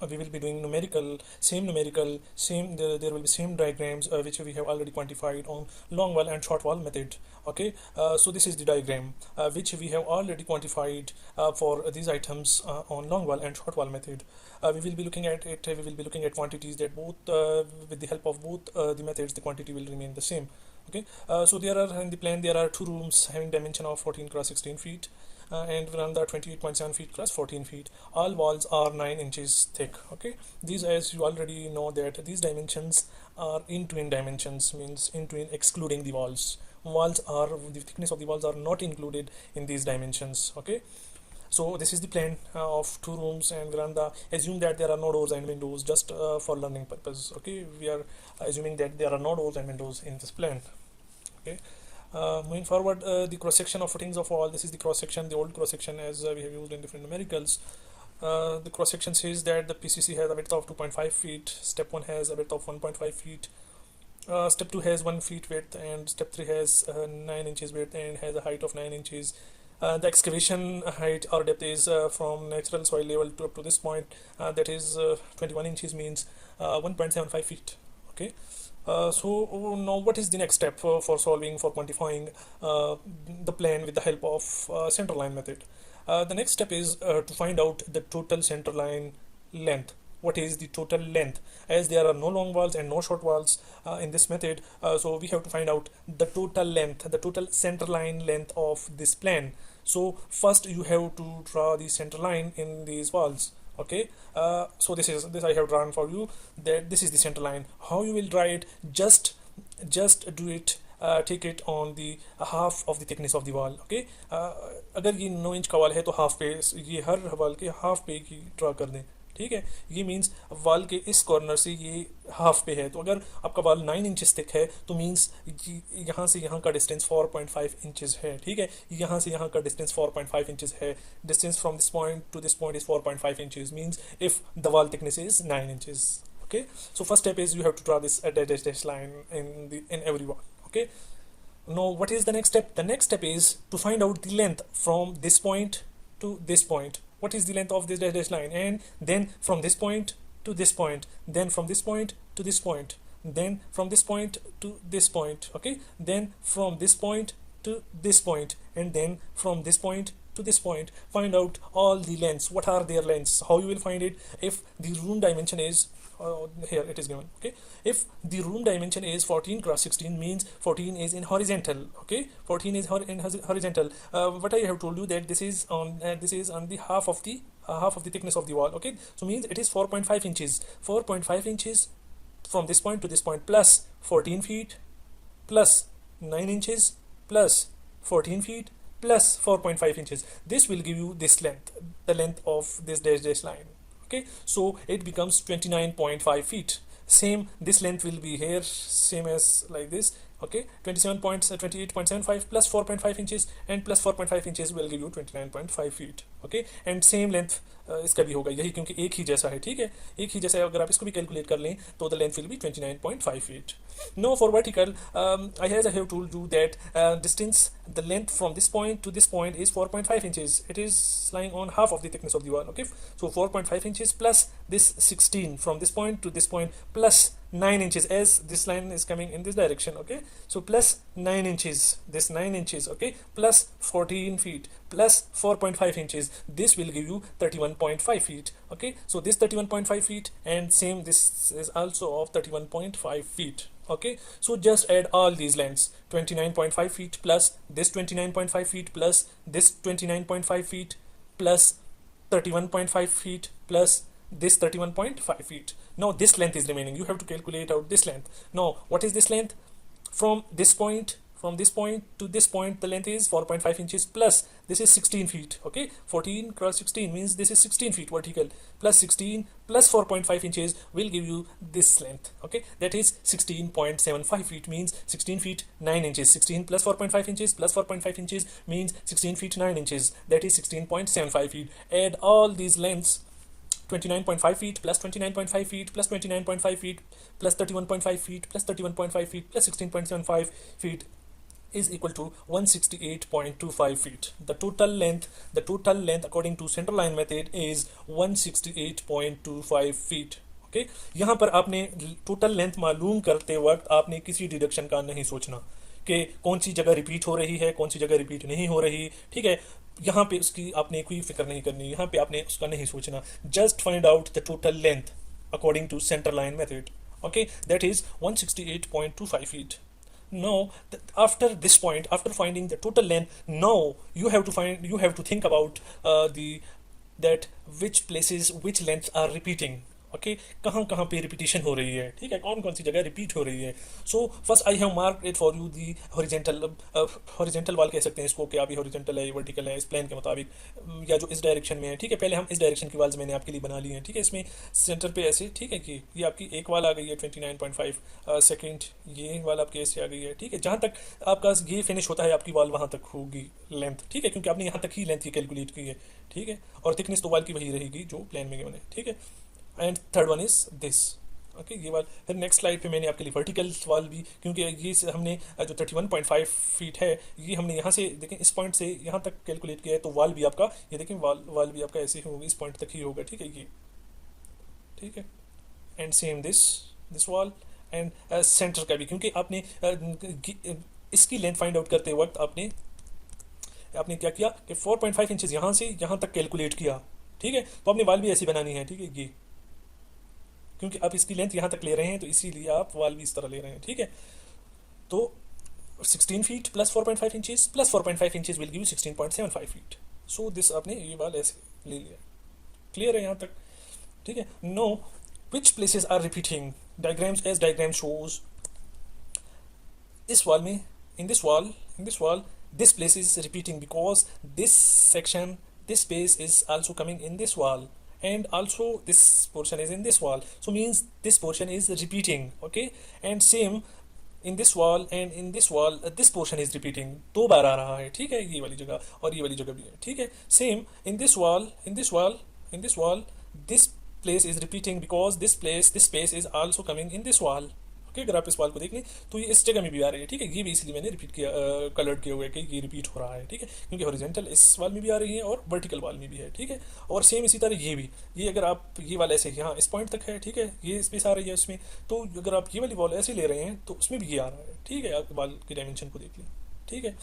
We will be doing same there will be same diagrams which we have already quantified on long wall and short wall method. Okay, so this is the diagram which we have already quantified for these items on long wall and short wall method. We will be looking at it. We will be looking at quantities that both with the help of both the methods, the quantity will remain the same. Okay, so there are in the plan there are two rooms having dimension of 14 cross 16 feet and veranda 28.7 feet cross 14 feet. All walls are 9 inches thick. Okay, these, as you already know, that these dimensions are in twin dimensions, means in twin excluding the walls. The thickness of the walls are not included in these dimensions. Okay, so this is the plan of two rooms and veranda. Assume that there are no doors and windows, just for learning purpose. Okay, we are assuming that there are no doors and windows in this plan. Okay, moving forward, the cross section of footings of wall. This is the cross section, the old cross section, as we have used in different numericals. The cross section says that the PCC has a width of 2.5 feet, step 1 has a width of 1.5 feet, step 2 has 1 feet width, and step 3 has 9 inches width and has a height of 9 inches. The excavation height or depth is from natural soil level to up to this point, that is 21 inches, means 1.75 feet. Okay, so now what is the next step for solving, for quantifying the plan with the help of center line method? The next step is to find out the total center line length. What is the total length? As there are no long walls and no short walls in this method, so we have to find out the total length, the total center line length of this plan. So first you have to draw the center line in these walls. Okay, so this I have drawn for you, that this is the center line. How you will draw it? Just do it, take it on the half of the thickness of the wall. Okay, अगर ये 9 inch का wall है तो half पे, ये हर wall के half पे की ड्रा कर दें. ठीक है, ये मीन्स वॉल के इस कॉर्नर से ये हाफ पे है, तो अगर आपका वॉल 9 इंचेस थिक है तो मीन्स यहाँ से यहाँ का डिस्टेंस 4.5 इंचेस है. ठीक है, यहाँ से यहाँ का डिस्टेंस 4.5 इंचेस है. Distance from this point two this point is 4.5 inches, means if the wall thickness is 9 inches. Okay, so first step is you have to draw this dash line in every wall. Okay, now what is the next step? The next step is to find out the length from this point to this point. What is the length of this dash line? And then from this point to this point, then from this point to this point, then from this point to this point. Okay, then from this point to this point, and then from this point to this point. Find out all the lengths. What are their lengths? How you will find it? If the room dimension is here it is given. Okay, if the room dimension is 14 cross 16, means 14 is in horizontal. Okay, 14 is in horizontal. What I have told you, that this is on the half of the thickness of the wall. Okay, so means it is 4.5 inches. 4.5 inches from this point to this point, plus 14 feet plus 9 inches plus 14 feet plus 4.5 inches. This will give you this length, the length of this dash line. Okay, so it becomes 29.5 feet. Same, this length will be here, same as like this. Okay, 28.75 plus 4.5 inches and plus 4.5 inches will give you 29.5 feet. Okay, and same length इसका भी होगा यही, क्योंकि एक ही जैसा है. ठीक है, एक ही जैसा है. अगर आप इसको भी कैलकुलेट कर लें तो the length will be 29.5 feet. Now for vertical, I have told you that distance, the length from this point to this point is 4.5 inches. It is lying on half of the thickness of the wall. Okay, so 4.5 inches plus this 16 from this point to this point plus 9 inches, as this line is coming in this direction. Okay, so plus 9 inches, this 9 inches. Okay, plus 14 feet plus 4.5 inches. This will give you 31.5 feet. Okay, so this 31.5 feet, and same, this is also of 31.5 feet. Okay, so just add all these lengths. 29.5 feet plus this 29.5 feet plus this 29.5 feet plus 31.5 feet plus this 31.5 feet. Now this length is remaining. You have to calculate out this length. Now what is this length? From this point to this point, the length is 4.5 inches plus this is 16 feet. Okay, 14 cross 16 means this is 16 feet vertical, plus 16 plus 4.5 inches will give you this length. Okay, that is 16.75 feet, means 16 feet 9 inches. 16 plus 4.5 inches plus 4.5 inches means 16 feet 9 inches. That is 16.75 feet. Add all these lengths. 29.5 feet plus 29.5 feet plus 29.5 feet plus 31.5 feet plus 31.5 feet plus 16.75 feet is equal to 168.25 feet. The total length according to center line method is 168.25 feet. Okay यहाँ पर आपने total length मालूम करते वक्त आपने किसी deduction का नहीं सोचना कि कौन सी जगह रिपीट हो रही है, कौन सी जगह रिपीट नहीं हो रही, ठीक है। यहाँ पे उसकी आपने कोई फिक्र नहीं करनी, यहाँ पे आपने उसका नहीं सोचना। Just find out the total length according to center line method. Okay, that is 168.25 feet. Now after this point, after finding the total length, now you have to think about the that which places, which lengths are repeating. Okay कहाँ कहाँ पे repetition हो रही है, ठीक है, कौन कौन सी जगह रिपीट हो रही है। So first I have mark it for you the horizontal वाल कह सकते हैं इसको, कि अभी हॉरिजेंटल है, वर्टिकल है, इस प्लान के मुताबिक, या जो इस डायरेक्शन में है, ठीक है। पहले हम इस डायरेक्शन की वाल्स मैंने आपके लिए बना ली हैं, ठीक है। इसमें सेंटर पे ऐसे, ठीक है, कि ये आपकी एक वाल आ गई है 29.5 सेकेंड, ये वाल आपकी ऐसे आ गई है, ठीक है। जहाँ तक आपका ये फिनिश होता है आपकी वाल वहाँ तक होगी लेंथ, ठीक है, क्योंकि आपने यहाँ तक ही लेंथ की कैलकुलेट की है, ठीक है। और थिकनेस तो वाल की वही रहेगी जो प्लान में गिवन है, ठीक है। And third one is this, okay, ये वाल। फिर नेक्स्ट स्लाइड पे मैंने आपके लिए वर्टिकल वाल भी, क्योंकि ये हमने जो 31.5 फीट है ये हमने यहाँ से देखें इस पॉइंट से यहाँ तक कैलकुलेट किया है, तो वाल भी आपका ये देखें वाल भी आपका ऐसे ही होगा, इस पॉइंट तक ही होगा, ठीक है, ये, ठीक है। एंड सेम दिस वाल एंड सेंटर का भी, क्योंकि आपने इसकी लेंथ फाइंड आउट करते वक्त आपने क्या किया कि 4.5 इंचेस यहाँ से यहाँ तक कैलकुलेट किया, ठीक है। तो आपने वाल भी ऐसी बनानी है, ठीक है, ये, क्योंकि आप इसकी लेंथ यहाँ तक ले रहे हैं तो इसीलिए आप वाल भी इस तरह ले रहे हैं, ठीक है। तो 16 feet plus 4.5 inches plus 4.5 inches will give 16.75 feet. So this आपने ये वाल ऐसे ले लिया, क्लियर है यहाँ तक, ठीक है। No which places are repeating, diagrams as diagram shows, इस वाल में, in this wall this place is repeating because this section, this space is also coming in this wall, and also this portion is in this wall, so means this portion is repeating, okay। and same in this wall and in this wall, this portion is repeating, दो बार आ रहा है, ठीक है, ये वाली जगह और ये वाली जगह भी है, ठीक है। same in this wall this place is repeating because this space is also coming in this wall, okay। अगर आप इस वाल को देख लें तो ये इस जगह में भी आ रही है, ठीक है। ये भी इसलिए मैंने रिपीट किया, कलर्ड किया हुआ है कि ये रिपीट हो रहा है, ठीक है, क्योंकि हॉरिजॉन्टल इस वाल में भी आ रही है और वर्टिकल वाल में भी है, ठीक है। और सेम इसी तरह ये भी, ये अगर आप ये वाल ऐसे यहाँ इस पॉइंट तक है, ठीक है, ये स्पेस आ रही है उसमें, तो अगर आप ये वाली वॉल ऐसे ले रहे हैं तो उसमें भी ये आ रहा है, ठीक है। आप वाल की डायमेंशन को देख लें, ठीक है,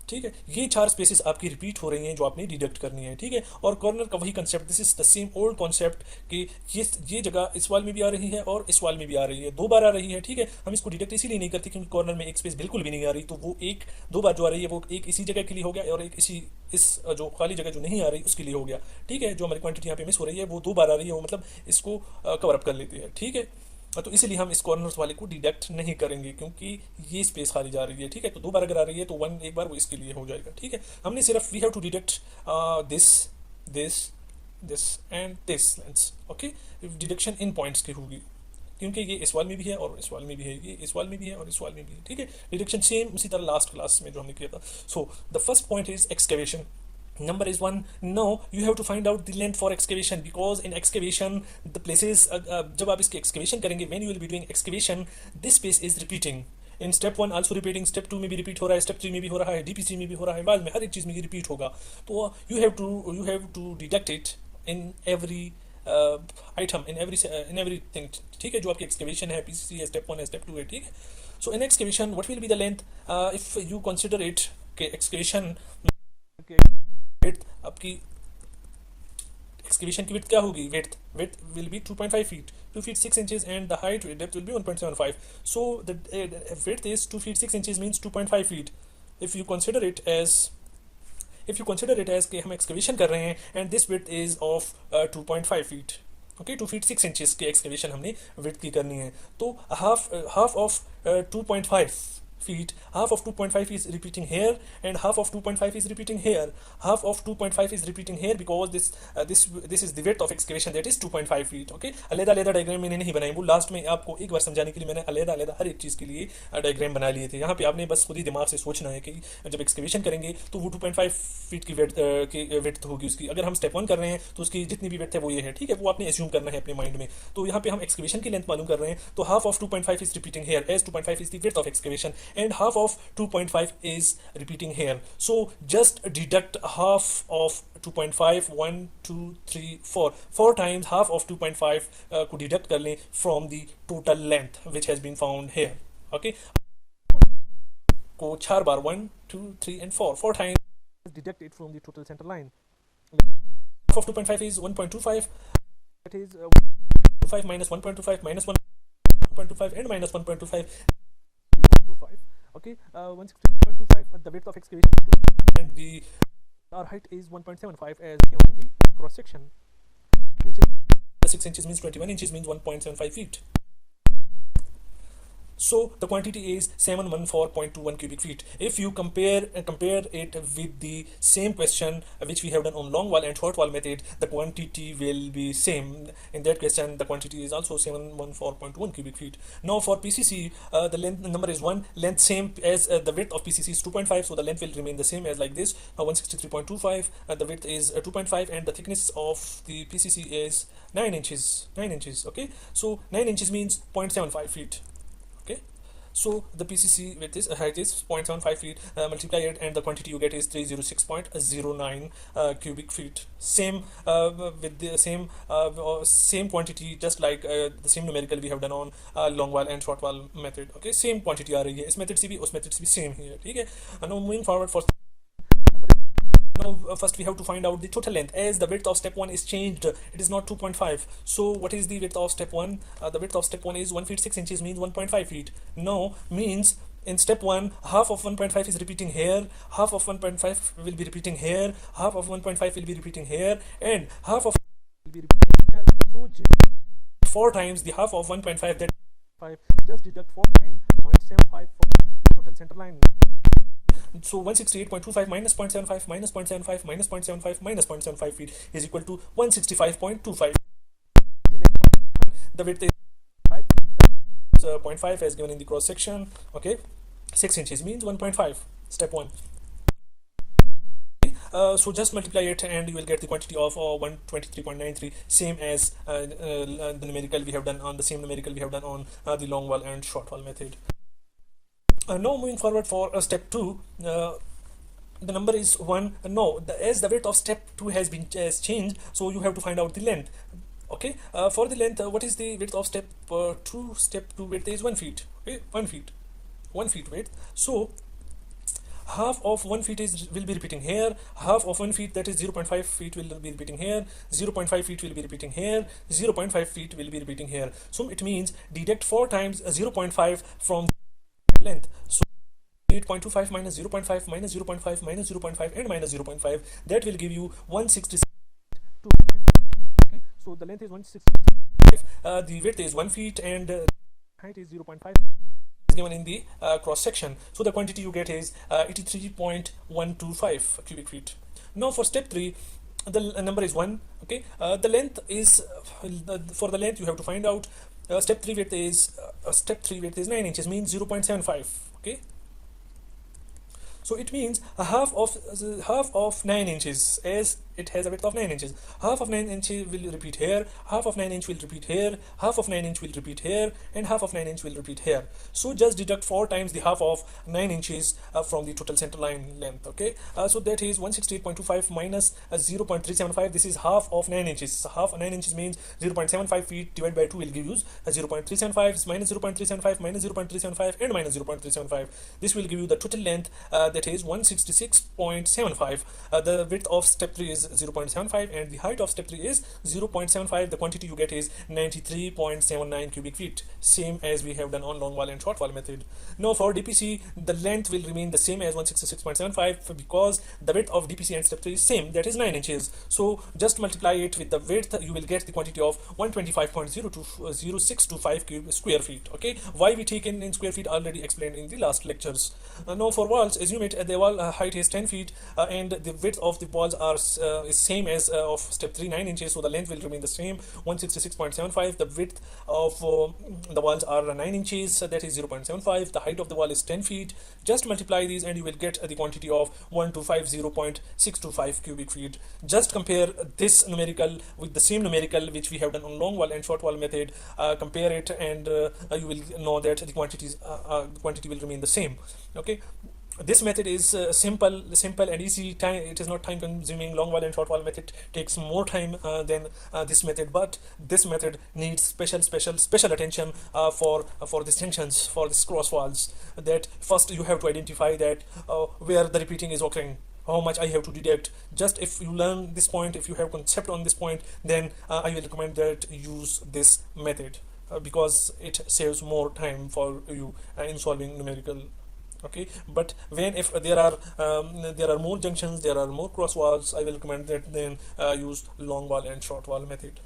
ठीक है। ये चार स्पेसेस आपकी रिपीट हो रही हैं जो आपने डिडक्ट करनी है, ठीक है। और कॉर्नर का वही concept, this is the same old concept कि ये जगह इस वाल में भी आ रही है और इस वाल में भी आ रही है, दो बार आ रही है, ठीक है। हम इसको डिडक्ट इसीलिए नहीं करते क्योंकि कॉर्नर में एक स्पेस बिल्कुल भी नहीं आ रही, तो वो एक दो बार जो आ रही है वो एक इसी जगह के लिए हो गया और एक इस जो खाली जगह जो नहीं आ रही उसके लिए हो गया, ठीक है। जो हमारी क्वांटिटी यहाँ पे मिस हो रही है वो दो बार आ रही है, वो मतलब इसको कवर अप कर लेती है, ठीक है। तो इसलिए हम इस कॉर्नर्स वाले को डिडक्ट नहीं करेंगे क्योंकि ये स्पेस खाली जा रही है, ठीक है। तो दो बार अगर आ रही है तो वन एक बार वो इसके लिए हो जाएगा, ठीक है। हमने सिर्फ we have to deduct this and this lens, okay. Deduction in points की होगी क्योंकि ये इस वाल में भी है और इस वाल में भी है, ये इस वाल में भी है और इस वाल में भी है, ठीक है। डिडक्शन सेम उसी तरह लास्ट क्लास में जो हमने किया था। So the first point is excavation. Number is 1. No, you have to find out the length for excavation because in excavation the places जब आप इसके excavation करेंगे, when you will be doing excavation this space is repeating in step 1 also repeating, step 2 में भी repeat हो रहा है, step 3 में भी हो रहा है, DPC में भी हो रहा है, वाल में हर एक चीज़ में ये repeat होगा। तो you have to deduct it in every item, in everything, ठीक है। जो आपकी excavation है, PCC है, step 1 है, step 2 है, ठीक है। So in excavation what will be the length if you consider it कि excavation विड्थ आपकी एक्सकेवेशन की विड्थ क्या होगी, width will be 2.5 feet, 2 feet 6 inches and the height depth will be 1.75, so the width is 2 feet 6 inches means 2.5 feet। if you consider it as कि हम excavation कर रहे हैं and this width is of 2.5 feet, okay, 2 feet 6 inches की excavation हमने width की करनी है, तो half of 2.5 feet, half of 2.5 is repeating here and half of 2.5 is repeating here, half of 2.5 is repeating here because this is the width of excavation, that is 2.5 feet, okay। अलग-अलग diagram मैंने नहीं बनाई, वो last में आपको एक बार समझाने के लिए मैंने अलग-अलग हर एक चीज़ के लिए डायग्राम बना लिए थे। यहाँ पे आपने बस खुद ही दिमाग से सोचना है कि जब एक्सकेवेशन करेंगे तो वो 2.5 फीट की विड्थ होगी उसकी। अगर हम स्टेप 1 कर रहे हैं तो उसकी जितनी भी विड्थ है वो ये है, ठीक है, वो आपने एज्यूम करना है अपने माइंड में। तो यहाँ पे हम एक्सकेवेशन की लेंथ मालूम कर रहे हैं, तो half of 2.5 is repeating here as 2.5 is the width of excavation and half of 2.5 is repeating here. So just deduct half of 2.5, 1 2 3 4 4 times half of 2.5 को deduct कर लें from the total length which has been found here. Okay, को 4 बार 1 2 3 and 4 times deduct it from the total center line. Half of 2.5 is 1.25, that is 5 minus 1.25 minus 1.25 and minus 1.25. Okay, 160.25 the width of excavation and the our height is 1.75 as given in the cross section. 6 inches means 21 inches means 1.75 feet. So the quantity is 714.21 cubic feet. If you compare it with the same question which we have done on long wall and short wall method, the quantity will be same. In that question, the quantity is also 714.1 cubic feet. Now for PCC, the length number is 1, length same as the width of PCC is 2.5, so the length will remain the same as like this. 163.25. The width is 2.5, and the thickness of the PCC is 9 inches. 9 inches. Okay, so 9 inches means 0.75 feet. Okay, so the PCC with this height is 0.75 feet, multiply it and the quantity you get is 306.09 cubic feet. Same with the same quantity, just like the same numerical we have done on long wall and short wall method. Okay, same quantity आ रही है इस method से भी उस method से भी same here. ठीक है, now moving forward for now first we have to find out the total length. As the width of step 1 is changed, it is not 2.5. So what is the width of step 1? The width of step 1 is 1 feet 6 inches means 1.5 feet. No, means in step 1 half of 1.5 is repeating here, half of 1.5 will be repeating here, half of 1.5 will be repeating here, and half of will be repeating here. So 4 times the half of 1.5, that 5, just deduct 4 times 0.75 for total center line. So 168.25 minus 0.75 minus 0.75 minus 0.75 minus 0.75 feet is equal to 165.25. The width is 0.5 as given in the cross section. Okay, 6 inches means 1.5. Step 1. So just multiply it and you will get the quantity of 123.93, same as the numerical we have done on the long wall and short wall method. Now moving forward for step 2, the number is 1. No, as the width of step 2 has changed, so you have to find out the length. Okay, for the length, what is the width of step 2? Step 2 width is 1 feet. Okay, 1 feet width. So half of 1 feet will be repeating here, half of 1 feet, that is 0.5 feet, will be repeating here, 0.5 feet will be repeating here, 0.5 feet will be repeating here. So it means deduct 4 times 0.5 from length. So 8.25 minus 0.5 minus 0.5 minus 0.5 and minus 0.5, that will give you 166. Okay, so the length is 165, the width is 1 feet, and height is 0.5 is given in the cross section. So the quantity you get is 83.125 cubic feet. Now for step 3, the number is 1. Okay, the length is for the length you have to find out. Step 3 width is 9 inches means 0.75. Okay, so it means half of 9 inches, as it has a width of 9 inches. Half of 9 inches will repeat here, half of 9 inch will repeat here, half of 9 inch will repeat here, and half of 9 inch will repeat here. So just deduct 4 times the half of 9 inches from the total center line length. Okay, so that is 168.25 minus 0.375. This is half of 9 inches. Half of 9 inches means 0.75 feet divided by 2 will give you 0.375 minus 0.375 minus 0.375 and minus 0.375. This will give you the total length, that is 166.75. The width of step 3 is 0.75 and the height of step 3 is 0.75. The quantity you get is 93.79 cubic feet, same as we have done on long wall and short wall method. Now for DPC, the length will remain the same as 166.75 because the width of DPC and step 3 is same, that is 9 inches. So just multiply it with the width, you will get the quantity of 125.0625 square feet. Okay, why we take in square feet already explained in the last lectures. Now for walls, assume it the wall height is 10 feet and the width of the walls are is same as of step 3, 9 inches, so the length will remain the same, 166.75. The width of the walls are 9 inches, so that is 0.75. The height of the wall is 10 feet. Just multiply these and you will get the quantity of 1250.625 cubic feet. Just compare this numerical with the same numerical which we have done on long wall and short wall method. Compare it, and you will know that the quantity will remain the same. Okay, this method is simple and easy. Time, it is not time consuming. Long wall and short wall method takes more time than this method, but this method needs special attention for these junctions, for these cross walls. That first you have to identify that where the repeating is occurring, how much I have to deduct. Just if you learn this point, if you have concept on this point, then I will recommend that use this method because it saves more time for you in solving numerical. Okay, but when if there are more junctions, there are more cross walls, I will recommend that then use long wall and short wall method.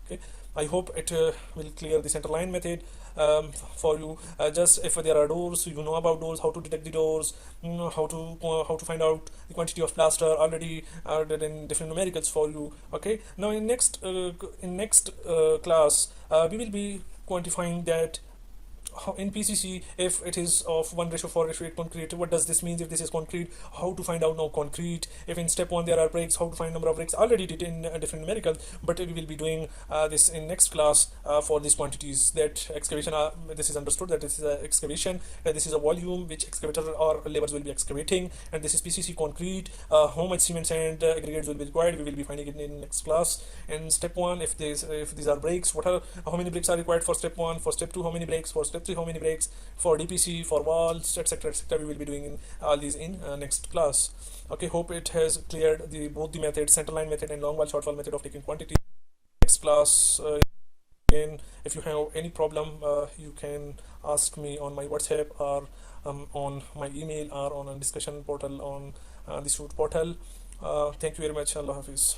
Okay, I hope it will clear the center line method for you. Just if there are doors, you know about doors, how to detect the doors, how to find out the quantity of plaster, already done in different numericals for you. Okay, now in next class we will be quantifying that in PCC, if it is of 1:4:8 concrete, what does this mean? If this is concrete, how to find out now concrete? If in step 1 there are bricks, how to find number of bricks? Already did in different numerical, but we will be doing this in next class for these quantities. That excavation, this is understood that this is a excavation, this is a volume which excavator or laborers will be excavating, and this is PCC concrete. How much cement and aggregates will be required? We will be finding it in next class. In step 1, if these are bricks, how many bricks are required for step 1? For step 2, how many bricks? For step 3, how many bricks? For DPC, for walls, etc., etc. We will be doing all these in next class. Okay, hope it has cleared both the methods, center line method and long wall short wall method of taking quantity. Next class, again, if you have any problem, you can ask me on my WhatsApp or on my email or on a discussion portal on the shoot portal. Thank you very much. Allah Hafiz.